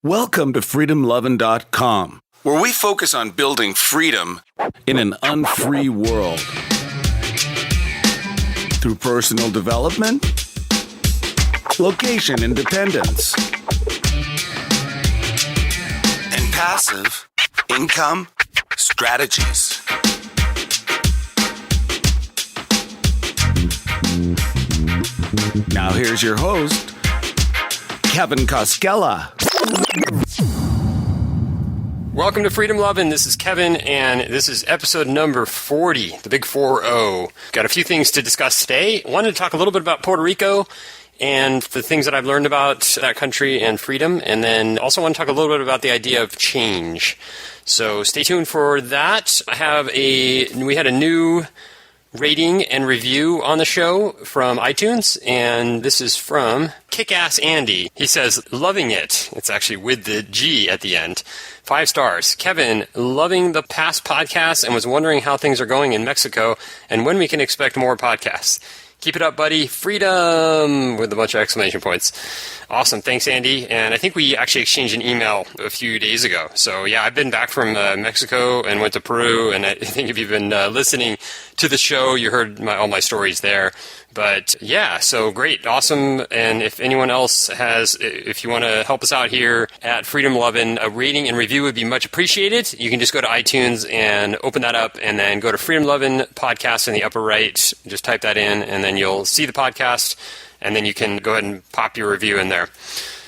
Welcome to freedomlovin.com, where we focus on building freedom in an unfree world. Through personal development, location independence, and passive income strategies. Now here's your host, Kevin Koskela. Welcome to Freedom Lovin'. This is Kevin, and this is episode number 40, the big 4-0. Got a few things to discuss today. Wanted to talk a little bit about Puerto Rico and the things that I've learned about that country and freedom, and then also want to talk a little bit about the idea of change. So stay tuned for that. We had a new rating and review on the show from iTunes, and this is from Kick-Ass Andy. He says, loving it. It's actually with the G at the end. 5 stars. Kevin, loving the past podcasts and was wondering how things are going in Mexico and when we can expect more podcasts. Keep it up, buddy. Freedom! With a bunch of exclamation points. Awesome. Thanks, Andy. And I think we actually exchanged an email a few days ago. So, yeah, I've been back from Mexico and went to Peru. And I think if you've been listening to the show, you heard all my stories there. But, yeah, so great. Awesome. And if anyone else if you want to help us out here at Freedom Lovin', a rating and review would be much appreciated. You can just go to iTunes and open that up and then go to Freedom Lovin' Podcast in the upper right. Just type that in and then you'll see the podcast. And then you can go ahead and pop your review in there.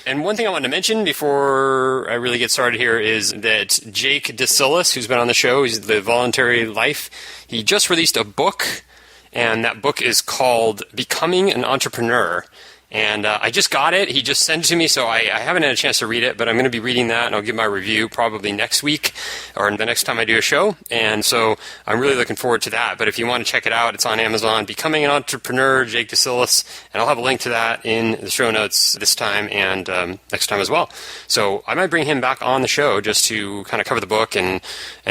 And one thing I wanted to mention before I really get started here is that Jake DeSillis, who's been on the show, he's the Voluntary Life, he just released a book, and that book is called Becoming an Entrepreneur. And I just got it. He just sent it to me, so I haven't had a chance to read it, but I'm going to be reading that, and I'll give my review probably next week or the next time I do a show. And so I'm really looking forward to that. But if you want to check it out, it's on Amazon, Becoming an Entrepreneur, Jake DeSillis, and I'll have a link to that in the show notes this time and next time as well. So I might bring him back on the show just to kind of cover the book and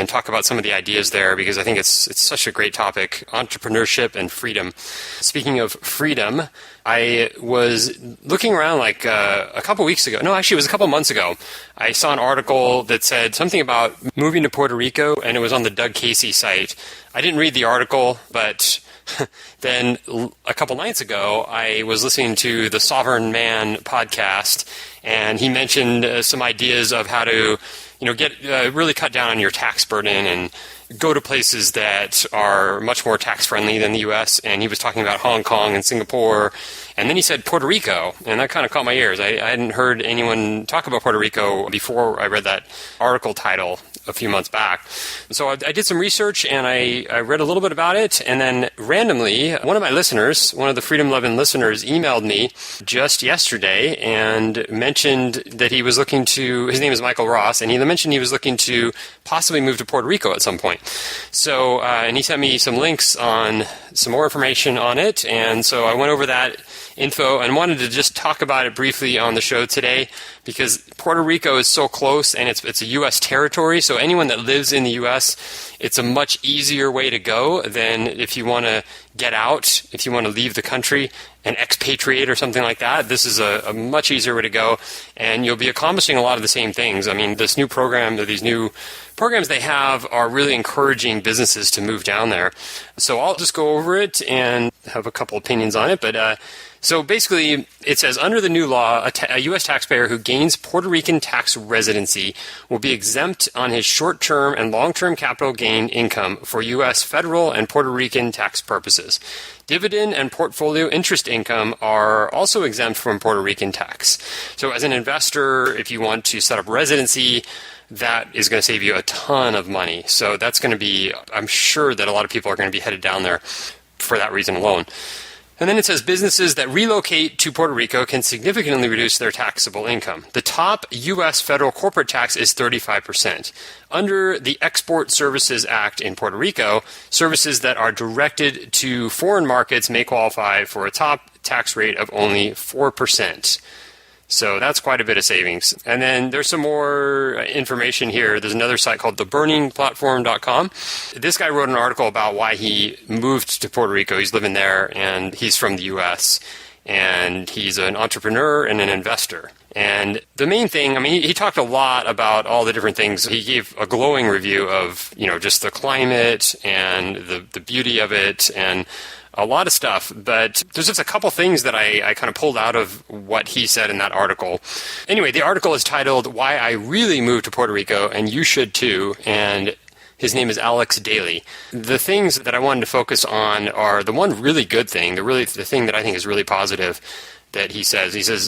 talk about some of the ideas there, because I think it's such a great topic, entrepreneurship and freedom. Speaking of freedom, I was looking around a couple weeks ago. No, actually, it was a couple months ago. I saw an article that said something about moving to Puerto Rico, and it was on the Doug Casey site. I didn't read the article, but then a couple nights ago, I was listening to the Sovereign Man podcast, and he mentioned some ideas of how to, get really cut down on your tax burden and go to places that are much more tax-friendly than the U.S., and he was talking about Hong Kong and Singapore, and then he said Puerto Rico, and that kind of caught my ears. I hadn't heard anyone talk about Puerto Rico before I read that article title a few months back. So I did some research, and I read a little bit about it, and then randomly, one of my listeners, one of the Freedom Lovin' listeners, emailed me just yesterday and mentioned that he was looking to, his name is Michael Ross, and he mentioned he was looking to possibly move to Puerto Rico at some point. So, and he sent me some links on some more information on it, and so I went over that info and wanted to just talk about it briefly on the show today, because Puerto Rico is so close and it's a U.S. territory, so anyone that lives in the U.S., it's a much easier way to go than if you want to get out, if you want to leave the country and expatriate or something like that. This is a much easier way to go, and you'll be accomplishing a lot of the same things. I mean, this new program, or these new programs they have are really encouraging businesses to move down there. So I'll just go over it and have a couple opinions on it, but so basically, it says, under the new law, a U.S. taxpayer who gains Puerto Rican tax residency will be exempt on his short-term and long-term capital gain income for U.S. federal and Puerto Rican tax purposes. Dividend and portfolio interest income are also exempt from Puerto Rican tax. So as an investor, if you want to set up residency, that is going to save you a ton of money. So that's going to be, I'm sure that a lot of people are going to be headed down there for that reason alone. And then it says businesses that relocate to Puerto Rico can significantly reduce their taxable income. The top U.S. federal corporate tax is 35%. Under the Export Services Act in Puerto Rico, services that are directed to foreign markets may qualify for a top tax rate of only 4%. So that's quite a bit of savings. And then there's some more information here. There's another site called theburningplatform.com. This guy wrote an article about why he moved to Puerto Rico. He's living there, and he's from the U.S., and he's an entrepreneur and an investor. And the main thing, I mean, he talked a lot about all the different things. He gave a glowing review of, just the climate and the beauty of it and a lot of stuff. But there's just a couple things that I kind of pulled out of what he said in that article. Anyway, the article is titled "Why I Really Moved to Puerto Rico and You Should Too." And his name is Alex Daly. The things that I wanted to focus on are the one really good thing, the thing that I think is really positive that he says. He says,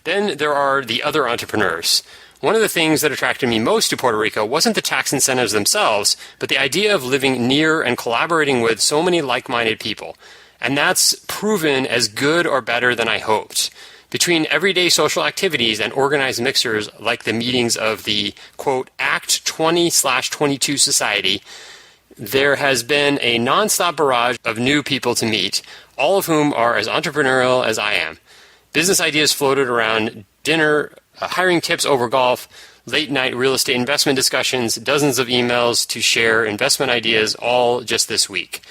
then there are the other entrepreneurs. One of the things that attracted me most to Puerto Rico wasn't the tax incentives themselves, but the idea of living near and collaborating with so many like-minded people. And that's proven as good or better than I hoped. Between everyday social activities and organized mixers like the meetings of the, quote, Act 20/22 Society, there has been a nonstop barrage of new people to meet, all of whom are as entrepreneurial as I am. Business ideas floated around dinner, hiring tips over golf, late-night real estate investment discussions, dozens of emails to share investment ideas, all just this week.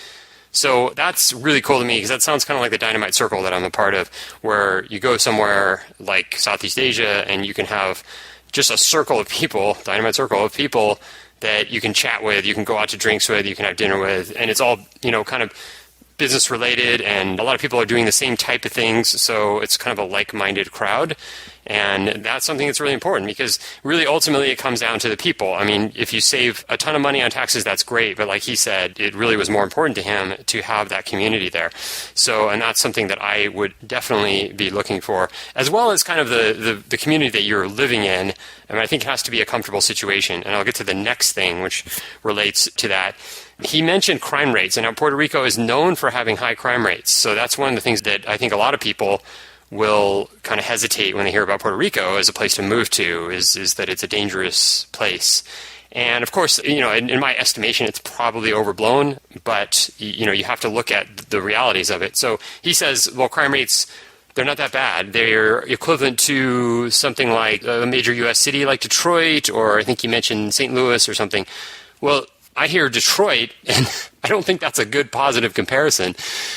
So that's really cool to me because that sounds kind of like the dynamite circle that I'm a part of, where you go somewhere like Southeast Asia and you can have just a circle of people, dynamite circle of people that you can chat with, you can go out to drinks with, you can have dinner with, and it's all, kind of business related, and a lot of people are doing the same type of things, so it's kind of a like-minded crowd. And that's something that's really important because really ultimately it comes down to the people. I mean, if you save a ton of money on taxes, that's great. But like he said, it really was more important to him to have that community there. So, and that's something that I would definitely be looking for, as well as kind of the community that you're living in. I mean, I think it has to be a comfortable situation. And I'll get to the next thing, which relates to that. He mentioned crime rates, and now Puerto Rico is known for having high crime rates. So that's one of the things that I think a lot of people will kind of hesitate when they hear about Puerto Rico as a place to move to, is that it's a dangerous place. And of course, in my estimation, it's probably overblown, but you have to look at the realities of it. So he says, well, crime rates, they're not that bad. They're equivalent to something like a major U.S. city like Detroit, or I think he mentioned St. Louis or something. Well, I hear Detroit, and I don't think that's a good positive comparison.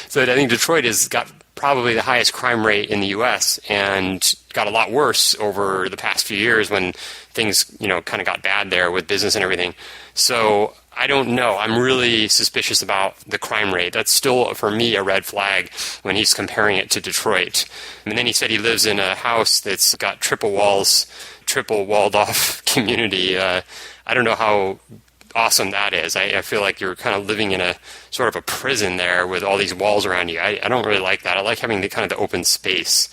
So I think Detroit has got probably the highest crime rate in the U.S. and got a lot worse over the past few years when things, kind of got bad there with business and everything. So I don't know. I'm really suspicious about the crime rate. That's still, for me, a red flag when he's comparing it to Detroit. And then he said he lives in a house that's got triple walled off community. I don't know how awesome that is. I feel like you're kind of living in a sort of a prison there with all these walls around you. I don't really like that. I like having the kind of the open space.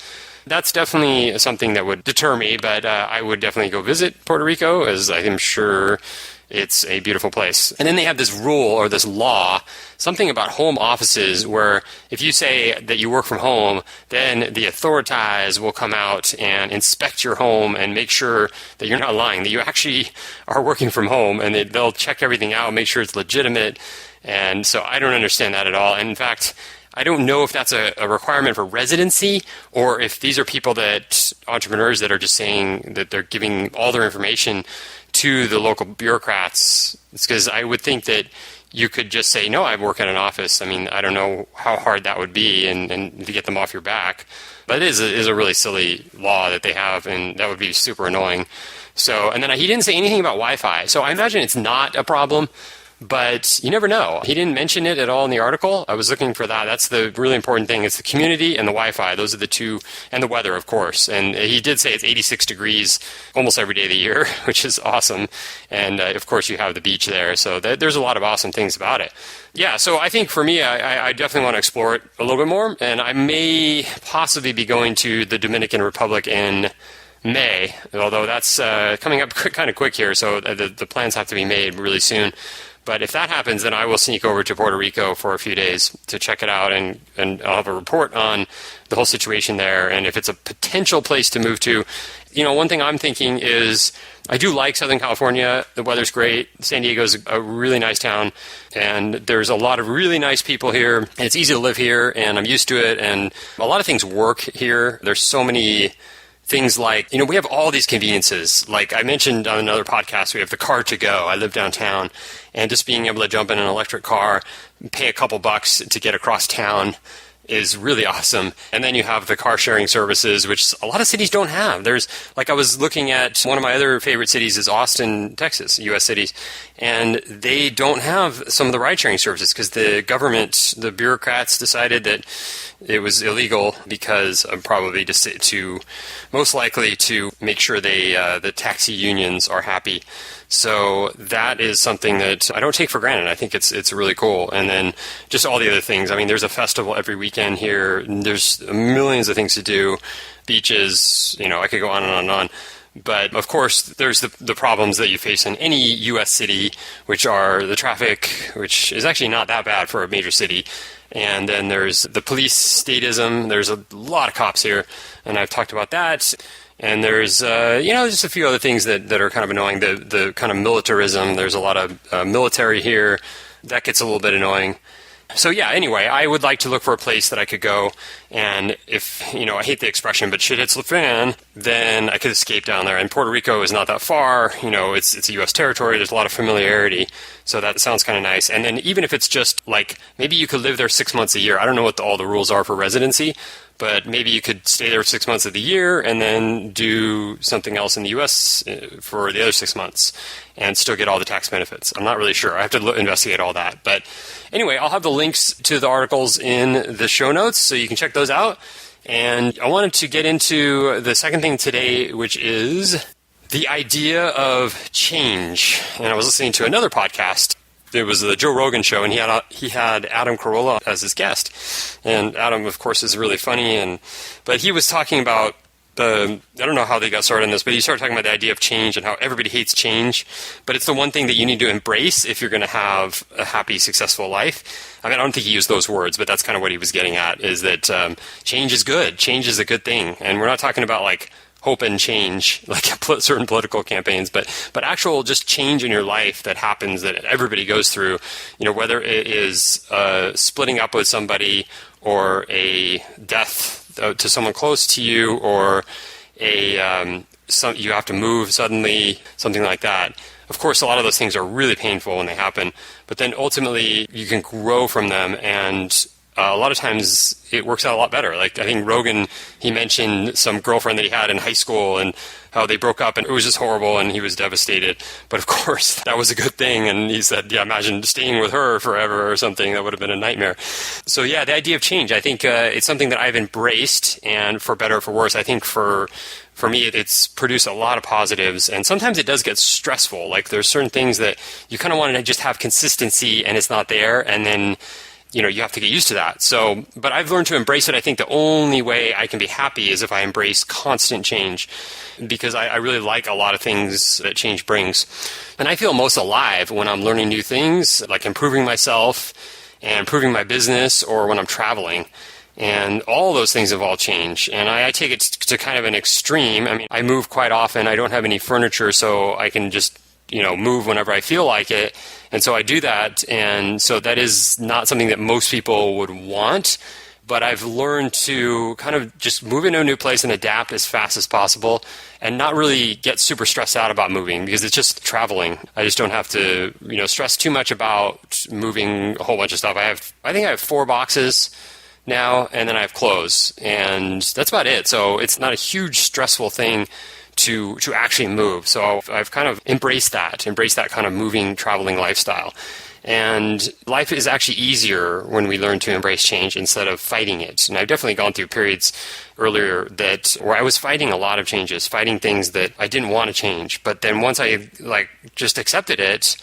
That's definitely something that would deter me, but I would definitely go visit Puerto Rico, as I'm sure it's a beautiful place. And then they have this rule or this law, something about home offices, where if you say that you work from home, then the authorities will come out and inspect your home and make sure that you're not lying, that you actually are working from home, and they'll check everything out, make sure it's legitimate. And so I don't understand that at all. And in fact, I don't know if that's a requirement for residency, or if these are people entrepreneurs that are just saying that they're giving all their information to the local bureaucrats. It's because I would think that you could just say, no, I work in an office. I mean, I don't know how hard that would be and to get them off your back. But it is a really silly law that they have, and that would be super annoying. So, and then he didn't say anything about Wi-Fi. So I imagine it's not a problem, but you never know. He didn't mention it at all in the article. I was looking for that. That's the really important thing. It's the community and the Wi-Fi. Those are the two, and the weather, of course. And he did say it's 86 degrees almost every day of the year, which is awesome. And of course, you have the beach there. So there's a lot of awesome things about it. Yeah, so I think for me, I definitely want to explore it a little bit more. And I may possibly be going to the Dominican Republic in May, although that's coming up kind of quick here. So the plans have to be made really soon. But if that happens, then I will sneak over to Puerto Rico for a few days to check it out, and I'll have a report on the whole situation there, and if it's a potential place to move to. One thing I'm thinking is I do like Southern California. The weather's great. San Diego's a really nice town, and there's a lot of really nice people here, and it's easy to live here, and I'm used to it, and a lot of things work here. There's so many things like, we have all these conveniences. Like I mentioned on another podcast, we have the car to go. I live downtown, and just being able to jump in an electric car, pay a couple bucks to get across town, is really awesome. And then you have the car sharing services, which a lot of cities don't have. There's, like, I was looking at one of my other favorite cities is Austin, Texas, U.S. cities, and they don't have some of the ride sharing services because the government, the bureaucrats decided that it was illegal because of probably to most likely to make sure the taxi unions are happy. So that is something that I don't take for granted. I think it's really cool. And then just all the other things. I mean, there's a festival every weekend here. There's millions of things to do. Beaches, I could go on and on and on. But, of course, there's the problems that you face in any U.S. city, which are the traffic, which is actually not that bad for a major city. And then there's the police statism. There's a lot of cops here, and I've talked about that. And there's, just a few other things that are kind of annoying. The kind of militarism. There's a lot of military here. That gets a little bit annoying. So, yeah, anyway, I would like to look for a place that I could go. And if, I hate the expression, but shit hits the fan, then I could escape down there. And Puerto Rico is not that far. It's a U.S. territory. There's a lot of familiarity. So that sounds kind of nice. And then even if it's just like, maybe you could live there 6 months a year. I don't know what all the rules are for residency, but maybe you could stay there 6 months of the year and then do something else in the U.S. for the other 6 months and still get all the tax benefits. I'm not really sure. I have to investigate all that. But anyway, I'll have the links to the articles in the show notes so you can check those out. And I wanted to get into the second thing today, which is the idea of change. And I was listening to another podcast. It was the Joe Rogan show, and he had Adam Carolla as his guest. And Adam, of course, is really funny. But he was talking about I don't know how they got started on this, but he started talking about the idea of change and how everybody hates change. But it's the one thing that you need to embrace if you're going to have a happy, successful life. I mean, I don't think he used those words, but that's kind of what he was getting at, is that change is good. Change is a good thing. And we're not talking about, like, hope and change, like certain political campaigns, but actual just change in your life that happens, that everybody goes through, whether it is splitting up with somebody or a death to someone close to you, or you have to move suddenly, something like that. Of course, a lot of those things are really painful when they happen, but then ultimately you can grow from them, and a lot of times it works out a lot better. Like, I think Rogan, he mentioned some girlfriend that he had in high school and how they broke up, and it was just horrible, and he was devastated. But of course, that was a good thing. And he said, yeah, imagine staying with her forever or something. That would have been a nightmare. So yeah, the idea of change, I think it's something that I've embraced, and for better or for worse, I think for me, it's produced a lot of positives, and sometimes it does get stressful. Like, there's certain things that you kind of want to just have consistency, and it's not there, and then you have to get used to that. So, but I've learned to embrace it. I think the only way I can be happy is if I embrace constant change, because I really like a lot of things that change brings. And I feel most alive when I'm learning new things, like improving myself and improving my business, or when I'm traveling. And all those things involve change. And I take it to kind of an extreme. I mean, I move quite often. I don't have any furniture, so I can just move whenever I feel like it. And so I do that. And so that is not something that most people would want. But I've learned to kind of just move into a new place and adapt as fast as possible, and not really get super stressed out about moving, because it's just traveling. I just don't have to, stress too much about moving a whole bunch of stuff. I think I have 4 boxes now, and then I have clothes, and that's about it. So it's not a huge stressful thing to actually move. So I've kind of embraced that kind of moving, traveling lifestyle. And life is actually easier when we learn to embrace change instead of fighting it. And I've definitely gone through periods earlier where I was fighting a lot of changes, fighting things that I didn't want to change. But then once I just accepted it,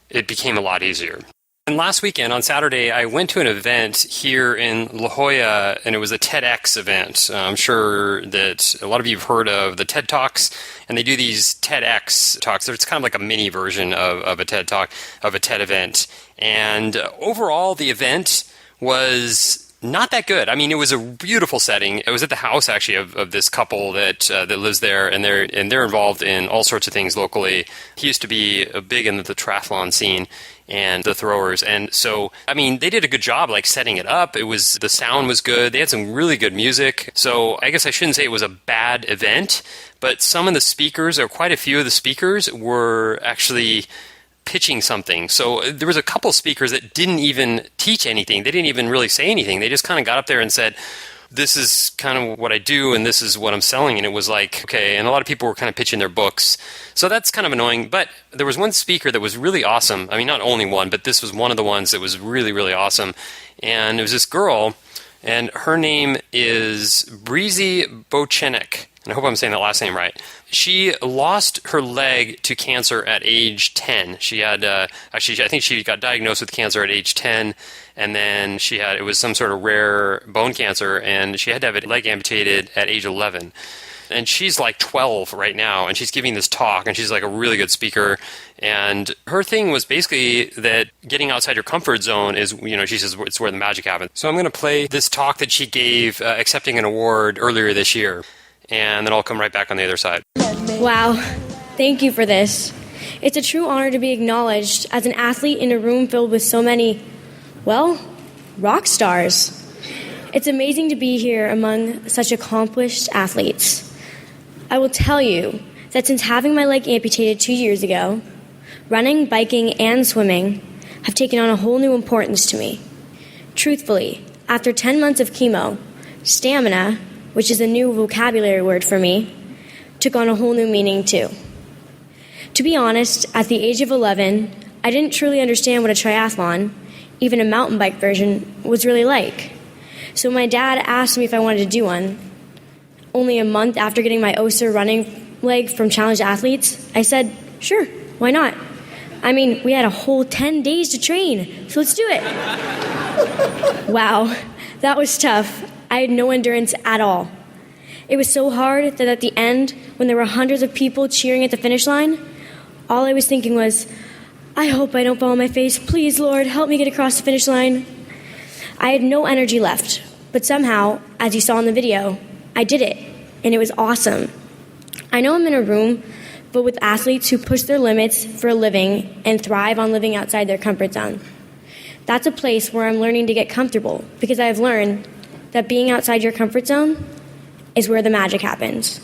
it became a lot easier. And last weekend, on Saturday, I went to an event here in La Jolla, and it was a TEDx event. I'm sure that a lot of you have heard of the TED Talks, and they do these TEDx talks. It's kind of like a mini version of a TED Talk, of a TED event. And overall, the event was not that good. I mean, it was a beautiful setting. It was at the house, actually, of this couple that lives there, and they're involved in all sorts of things locally. He used to be big in the triathlon scene and the throwers. And so, I mean, they did a good job setting it up. The sound was good. They had some really good music. So I guess I shouldn't say it was a bad event, but some of the speakers, or quite a few of the speakers, were actually pitching something. So there was a couple speakers that didn't even teach anything. They didn't even really say anything. They just kind of got up there and said, this is kind of what I do and this is what I'm selling. And it was like, okay. And a lot of people were kind of pitching their books. So that's kind of annoying. But there was one speaker that was really awesome. I mean, not only one, but this was one of the ones that was really, really awesome. And it was this girl, and her name is Breezy Bochenek. And I hope I'm saying that last name right. She lost her leg to cancer at age 10. She had, I think she got diagnosed with cancer at age 10, and then it was some sort of rare bone cancer, and she had to have a leg amputated at age 11. And she's like 12 right now, and she's giving this talk, and she's like a really good speaker. And her thing was basically that getting outside your comfort zone is, she says it's where the magic happens. So I'm going to play this talk that she gave accepting an award earlier this year. And then I'll come right back on the other side. Wow. Thank you for this. It's a true honor to be acknowledged as an athlete in a room filled with so many, rock stars. It's amazing to be here among such accomplished athletes. I will tell you that since having my leg amputated 2 years ago, running, biking, and swimming have taken on a whole new importance to me. Truthfully, after 10 months of chemo, stamina, which is a new vocabulary word for me, took on a whole new meaning too. To be honest, at the age of 11, I didn't truly understand what a triathlon, even a mountain bike version, was really like. So my dad asked me if I wanted to do one. Only a month after getting my OSER running leg from Challenge Athletes, I said, sure, why not? I mean, we had a whole 10 days to train, so let's do it. Wow, that was tough. I had no endurance at all. It was so hard that at the end, when there were hundreds of people cheering at the finish line, all I was thinking was, I hope I don't fall on my face. Please, Lord, help me get across the finish line. I had no energy left, but somehow, as you saw in the video, I did it, and it was awesome. I know I'm in a room filled with athletes who push their limits for a living and thrive on living outside their comfort zone. That's a place where I'm learning to get comfortable, because I've learned that being outside your comfort zone is where the magic happens.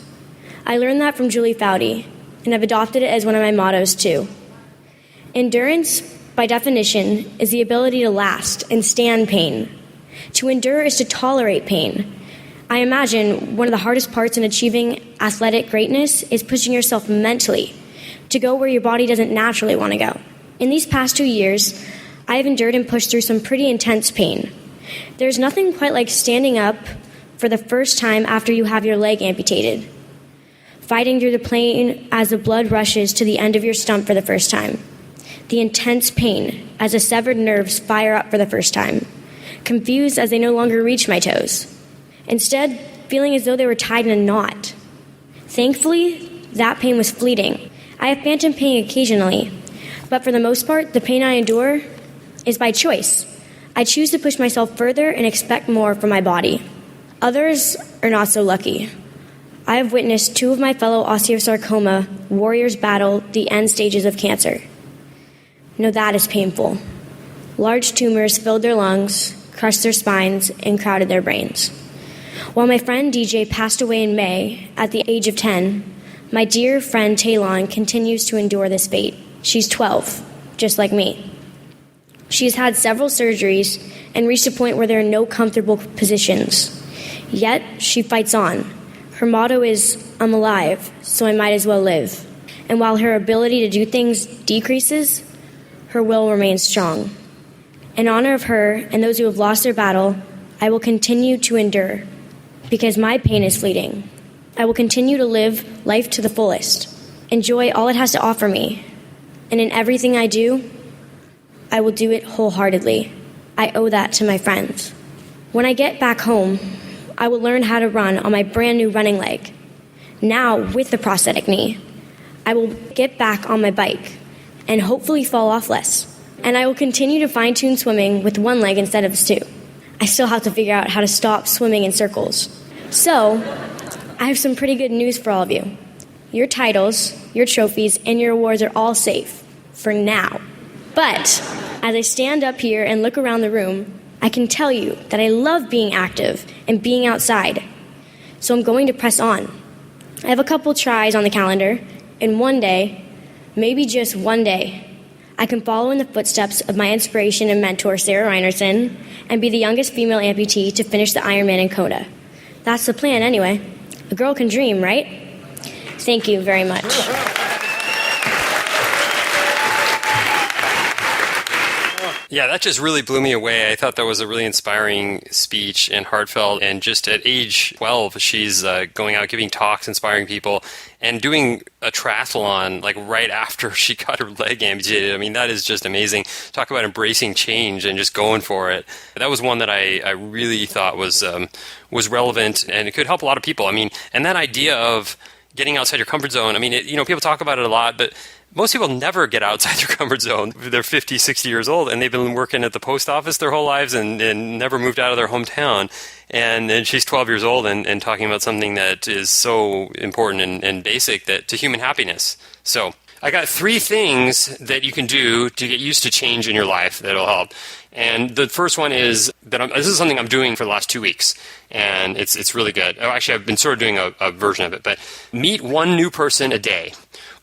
I learned that from Julie Foudy, and I've adopted it as one of my mottos too. Endurance, by definition, is the ability to last and stand pain. To endure is to tolerate pain. I imagine one of the hardest parts in achieving athletic greatness is pushing yourself mentally to go where your body doesn't naturally want to go. In these past 2 years, I have endured and pushed through some pretty intense pain. There's nothing quite like standing up for the first time after you have your leg amputated. Fighting through the pain as the blood rushes to the end of your stump for the first time. The intense pain as the severed nerves fire up for the first time. Confused as they no longer reach my toes. Instead, feeling as though they were tied in a knot. Thankfully, that pain was fleeting. I have phantom pain occasionally, but for the most part, the pain I endure is by choice. I choose to push myself further and expect more from my body. Others are not so lucky. I have witnessed 2 of my fellow osteosarcoma warriors battle the end stages of cancer. Now that is painful. Large tumors filled their lungs, crushed their spines, and crowded their brains. While my friend DJ passed away in May at the age of 10, my dear friend Taylon continues to endure this fate. She's 12, just like me. She has had several surgeries and reached a point where there are no comfortable positions. Yet, she fights on. Her motto is, I'm alive, so I might as well live. And while her ability to do things decreases, her will remains strong. In honor of her and those who have lost their battle, I will continue to endure, because my pain is fleeting. I will continue to live life to the fullest, enjoy all it has to offer me, and in everything I do, I will do it wholeheartedly. I owe that to my friends. When I get back home, I will learn how to run on my brand new running leg. Now, with the prosthetic knee, I will get back on my bike and hopefully fall off less. And I will continue to fine-tune swimming with one leg instead of 2. I still have to figure out how to stop swimming in circles. So, I have some pretty good news for all of you. Your titles, your trophies, and your awards are all safe. For now. But, as I stand up here and look around the room, I can tell you that I love being active and being outside. So I'm going to press on. I have a couple tries on the calendar, and one day, maybe just one day, I can follow in the footsteps of my inspiration and mentor, Sarah Reinerson, and be the youngest female amputee to finish the Ironman in Kona. That's the plan, anyway. A girl can dream, right? Thank you very much. Yeah, that just really blew me away. I thought that was a really inspiring speech and heartfelt. And just at age 12, she's going out giving talks, inspiring people, and doing a triathlon like right after she got her leg amputated. I mean, that is just amazing. Talk about embracing change and just going for it. That was one that I really thought was relevant, and it could help a lot of people. I mean, and that idea of getting outside your comfort zone. I mean, people talk about it a lot, but most people never get outside their comfort zone. They're 50, 60 years old, and they've been working at the post office their whole lives and never moved out of their hometown. And she's 12 years old and talking about something that is so important and basic to human happiness. So I got 3 things that you can do to get used to change in your life that'll help. And the first one is that this is something I'm doing for the last 2 weeks, and it's really good. Oh, actually, I've been sort of doing a version of it, but meet one new person a day.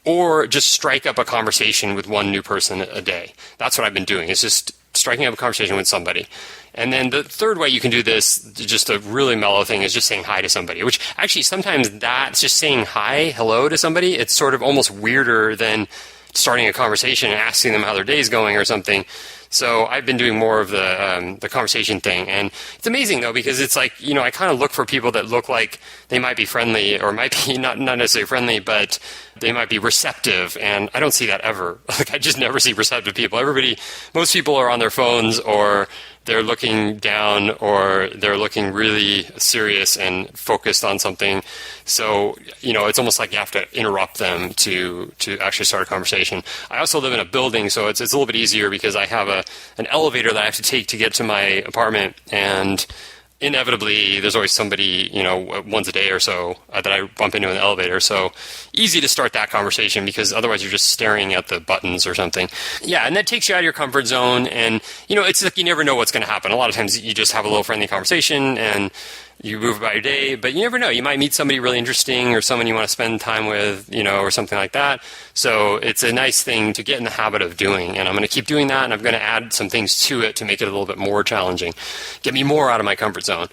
Or just strike up a conversation with one new person a day. That's what I've been doing. It's just striking up a conversation with somebody. And then the third way you can do this, just a really mellow thing, is just saying hi to somebody. Which actually sometimes that's just saying hi, hello to somebody. It's sort of almost weirder than starting a conversation and asking them how their day's going or something. So I've been doing more of the conversation thing. And it's amazing, though, because it's like, I kind of look for people that look like they might be friendly or might be not necessarily friendly, but they might be receptive. And I don't see that ever. Like, I just never see receptive people. Most people are on their phones, or they're looking down, or they're looking really serious and focused on something. So, it's almost like you have to interrupt them to actually start a conversation. I also live in a building, so it's a little bit easier because I have an elevator that I have to take to get to my apartment, and inevitably there's always somebody, once a day or so that I bump into in the elevator. So easy to start that conversation because otherwise you're just staring at the buttons or something. Yeah, and that takes you out of your comfort zone, and it's like you never know what's going to happen. A lot of times you just have a little friendly conversation and you move about your day, but you never know. You might meet somebody really interesting or someone you want to spend time with, or something like that. So it's a nice thing to get in the habit of doing, and I'm going to keep doing that, and I'm going to add some things to it to make it a little bit more challenging, get me more out of my comfort zone.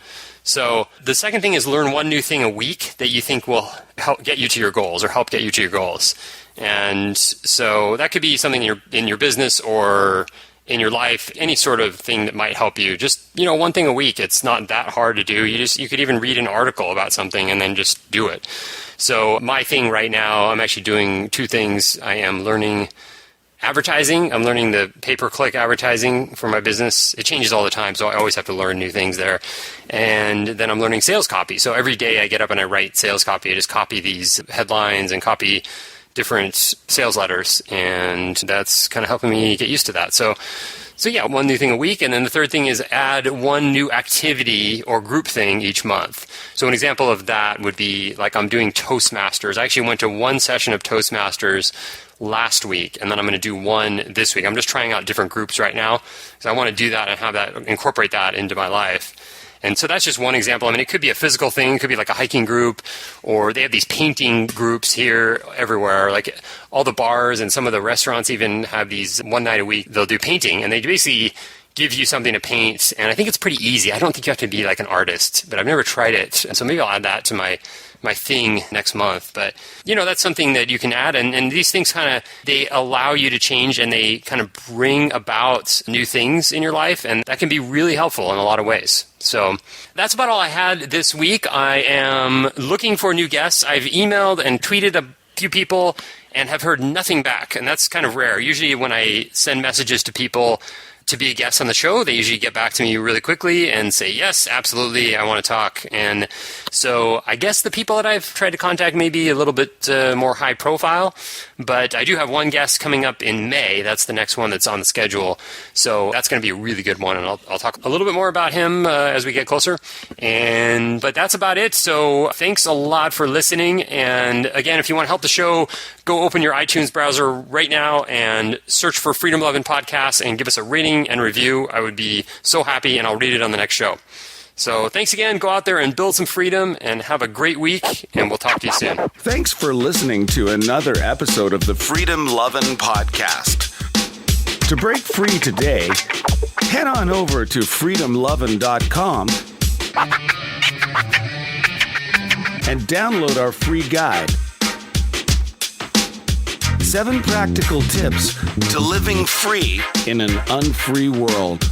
So the second thing is learn one new thing a week that you think will help get you to your goals or help get you to your goals. And so that could be something in your business or in your life, any sort of thing that might help you. Just, one thing a week. It's not that hard to do. You could even read an article about something and then just do it. So my thing right now, I'm actually doing 2 things. I am learning advertising. I'm learning the pay-per-click advertising for my business. It changes all the time, so I always have to learn new things there. And then I'm learning sales copy. So every day I get up and I write sales copy. I just copy these headlines and copy different sales letters, and that's kind of helping me get used to that. So yeah, one new thing a week. And then the third thing is add one new activity or group thing each month. So an example of that would be like I'm doing Toastmasters. I actually went to one session of Toastmasters last week, and then I'm going to do one this week. I'm just trying out different groups right now because I want to do that and incorporate that into my life. And so that's just one example. I mean, it could be a physical thing. It could be like a hiking group, or they have these painting groups here everywhere. Like all the bars and some of the restaurants even have these one night a week. They'll do painting, and they basically give you something to paint. And I think it's pretty easy. I don't think you have to be like an artist, but I've never tried it. And so maybe I'll add that to my thing next month. But, that's something that you can add. And these things they allow you to change, and they kind of bring about new things in your life. And that can be really helpful in a lot of ways. So that's about all I had this week. I am looking for new guests. I've emailed and tweeted a few people and have heard nothing back. And that's kind of rare. Usually when I send messages to people to be a guest on the show, they usually get back to me really quickly and say, yes, absolutely, I want to talk. And so I guess the people that I've tried to contact may be a little bit more high profile, but I do have one guest coming up in May. That's the next one that's on the schedule. So that's going to be a really good one, and I'll talk a little bit more about him as we get closer. But that's about it. So thanks a lot for listening. And again, if you want to help the show, go open your iTunes browser right now and search for Freedom Lovin' Podcast and give us a rating and review. I would be so happy, and I'll read it on the next show. So thanks again. Go out there and build some freedom, and have a great week, and we'll talk to you soon. Thanks for listening to another episode of the Freedom Lovin' Podcast. To break free today, head on over to freedomlovin.com and download our free guide. 7 practical tips to living free in an unfree world.